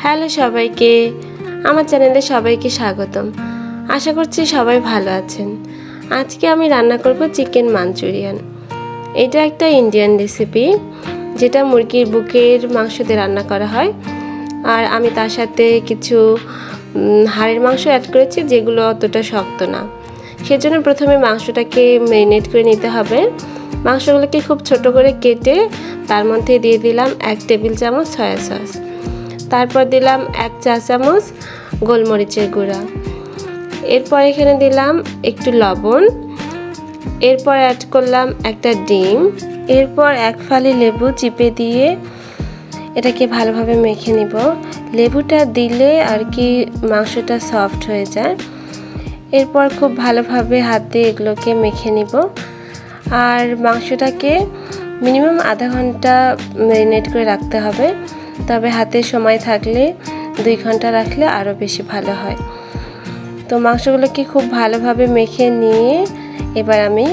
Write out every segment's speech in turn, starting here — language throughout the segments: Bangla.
হ্যালো সবাইকে, আমার চ্যানেলে সবাইকে স্বাগতম। আশা করছি সবাই ভালো আছেন। আজকে আমি রান্না করব চিকেন মাঞ্চুরিয়ান। এটা একটা ইন্ডিয়ান রেসিপি, যেটা মুরগির বুকের মাংস দিয়ে রান্না করা হয়। আর আমি তার সাথে কিছু হাড়ের মাংস অ্যাড করেছি, যেগুলো অতটা শক্ত না। সেজন্য প্রথমে মাংসটাকে ম্যারিনেট করে নিতে হবে। মাংসগুলোকে খুব ছোট করে কেটে তার মধ্যে দিয়ে দিলাম 1 টেবিল চামচ সয়া সস, তারপর দিলাম 1 চা চামচ গোলমরিচের গুঁড়া, এরপর এখানে দিলাম একটু লবণ, এরপর অ্যাড করলাম একটা ডিম, এরপর 1 ফালি লেবু চিপে দিয়ে এটাকে ভালোভাবে মেখে নিব। লেবুটা দিলে আর কি মাংসটা সফট হয়ে যায়। এরপর খুব ভালোভাবে হাত দিয়ে এগুলোকে মেখে নিব। আর মাংসটাকে মিনিমাম আধা ঘন্টা ম্যারিনেট করে রাখতে হবে, তবে হাতে সময় থাকলে 2 ঘন্টা রাখলে আরও বেশি ভালো হয়। তো মাংসগুলোকে খুব ভালোভাবে মেখে নিয়ে এবার আমি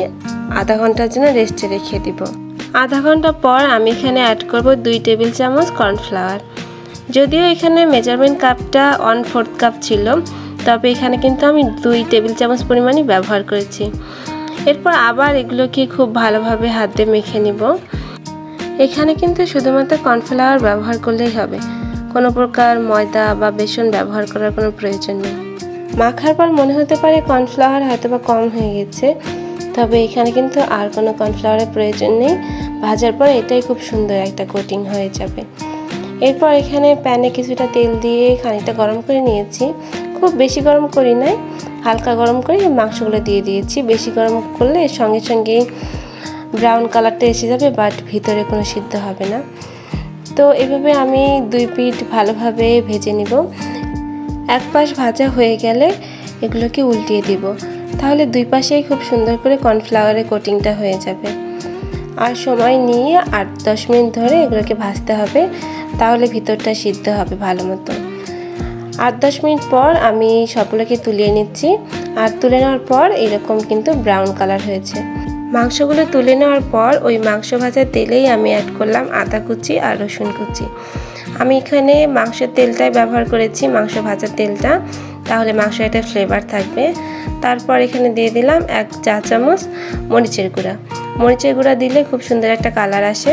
আধা ঘন্টার জন্য রেস্টে রেখে দিব। আধা ঘন্টা পর আমি এখানে অ্যাড করব 2 টেবিল চামচ কর্নফ্লাওয়ার। যদিও এখানে মেজারমেন্ট কাপটা 1/4 কাপ ছিল, তবে এখানে কিন্তু আমি 2 টেবিল চামচ পরিমাণই ব্যবহার করেছি। এরপর আবার এগুলোকে খুব ভালোভাবে হাত দিয়ে মেখে নিব। এখানে কিন্তু শুধুমাত্র কর্নফ্লাওয়ার ব্যবহার করলেই হবে, কোনো প্রকার ময়দা বা বেসন ব্যবহার করার কোনো প্রয়োজন নেই। মাখার পর মনে হতে পারে কর্নফ্লাওয়ার হয়তো বা কম হয়ে গেছে, তবে এখানে কিন্তু আর কোনো কর্নফ্লাওয়ারের প্রয়োজন নেই। ভাজার পর এটাই খুব সুন্দর একটা কোটিং হয়ে যাবে। এরপর এখানে প্যানে কিছুটা তেল দিয়ে খানিকটা গরম করে নিয়েছি। খুব বেশি গরম করি নাই, হালকা গরম করে মাংসগুলো দিয়ে দিয়েছি। বেশি গরম করলে সঙ্গে সঙ্গেই ব্রাউন কালারটা এসে যাবে, বাট ভিতরে কোনো সিদ্ধ হবে না। তো এভাবে আমি 2 পিঠ ভালোভাবে ভেজে নিব। এক পাশ ভাজা হয়ে গেলে এগুলোকে উল্টিয়ে দিব, তাহলে 2 পাশেই খুব সুন্দর করে কর্নফ্লাওয়ারের কোটিংটা হয়ে যাবে। আর সময় নিয়ে 8-10 মিনিট ধরে এগুলোকে ভাজতে হবে, তাহলে ভিতরটা সিদ্ধ হবে ভালো মতো। 8-10 মিনিট পর আমি সবগুলোকে তুলিয়ে নিচ্ছি। আর তুলে নেওয়ার পর এরকম কিন্তু ব্রাউন কালার হয়েছে। মাংসগুলো তুলে নেওয়ার পর ওই মাংস ভাজার তেলেই আমি অ্যাড করলাম আদা কুচি আর রসুন কুচি। আমি এখানে মাংসের তেলটাই ব্যবহার করেছি, মাংস ভাজার তেলটা, তাহলে মাংসের একটা ফ্লেভার থাকবে। তারপর এখানে দিয়ে দিলাম 1 চা চামচ মরিচের গুঁড়া। মরিচের গুঁড়া দিলে খুব সুন্দর একটা কালার আসে।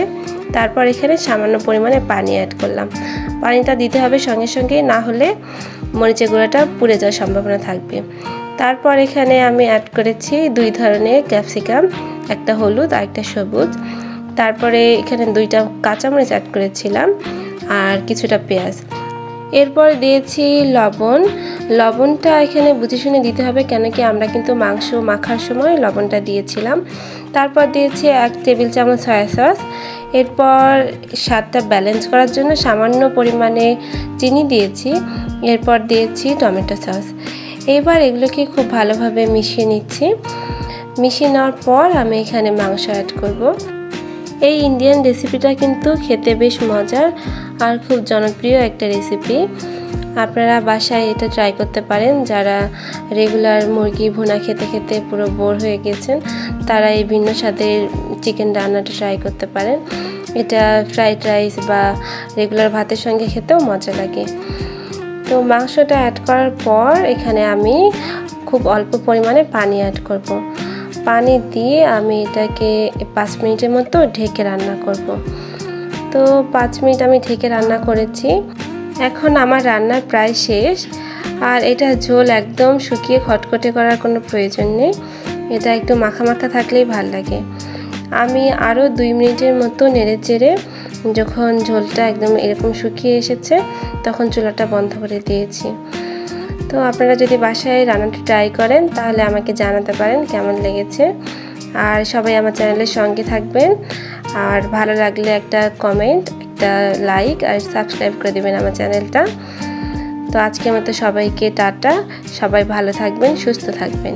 তারপর এখানে সামান্য পরিমাণে পানি অ্যাড করলাম। পানিটা দিতে হবে সঙ্গে সঙ্গে, না হলে মরিচের গুঁড়াটা পুড়ে যাওয়ার সম্ভাবনা থাকবে। তারপর এখানে আমি অ্যাড করেছি 2 ধরনের ক্যাপসিকাম, একটা হলুদ আর একটা সবুজ। তারপরে এখানে 2টা কাঁচামরিচ অ্যাড করেছিলাম আর কিছুটা পেঁয়াজ। এরপর দিয়েছি লবণ। লবণটা এখানে বুঝে শুনে দিতে হবে, কেন কি আমরা কিন্তু মাংস মাখার সময় লবণটা দিয়েছিলাম। তারপর দিয়েছি 1 টেবিল চামচ সয়া সস। এরপর স্বাদটা ব্যালেন্স করার জন্য সামান্য পরিমাণে চিনি দিয়েছি। এরপর দিয়েছি টমেটো সস। এবার এগুলোকে খুব ভালোভাবে মিশিয়ে নিচ্ছি। মিশিয়ে নেওয়ার পর আমি এখানে মাংস অ্যাড করব। এই ইন্ডিয়ান রেসিপিটা কিন্তু খেতে বেশ মজার আর খুব জনপ্রিয় একটা রেসিপি। আপনারা বাসায় এটা ট্রাই করতে পারেন। যারা রেগুলার মুরগি ভুনা খেতে খেতে পুরো বোর হয়ে গেছেন, তারা এই ভিন্ন স্বাদের চিকেন রান্নাটা ট্রাই করতে পারেন। এটা ফ্রাইড রাইস বা রেগুলার ভাতের সঙ্গে খেতেও মজা লাগে। তো মাংসটা অ্যাড করার পর এখানে আমি খুব অল্প পরিমাণে পানি অ্যাড করব। পানি দিয়ে আমি এটাকে 5 মিনিটের মতো ঢেকে রান্না করব। তো 5 মিনিট আমি ঢেকে রান্না করেছি। এখন আমার রান্না প্রায় শেষ। আর এটা ঝোল একদম শুকিয়ে খটখটে করার কোনো প্রয়োজন নেই, এটা একটু মাখা মাখা থাকলেই ভাল লাগে। আমি আরও 2 মিনিটের মতো নেড়ে চেড়ে যখন ঝোলটা একদম এরকম শুকিয়ে এসেছে, তখন চুলাটা বন্ধ করে দিয়েছি। তো আপনারা যদি বাসায় রান্নাটা ট্রাই করেন, তাহলে আমাকে জানাতে পারেন কেমন লেগেছে। আর সবাই আমার চ্যানেলের সঙ্গে থাকবেন। আর ভালো লাগলে একটা কমেন্ট, একটা লাইক আর সাবস্ক্রাইব করে দেবেন আমার চ্যানেলটা। তো আজকের মতো সবাইকে টাটা। সবাই ভালো থাকবেন, সুস্থ থাকবেন।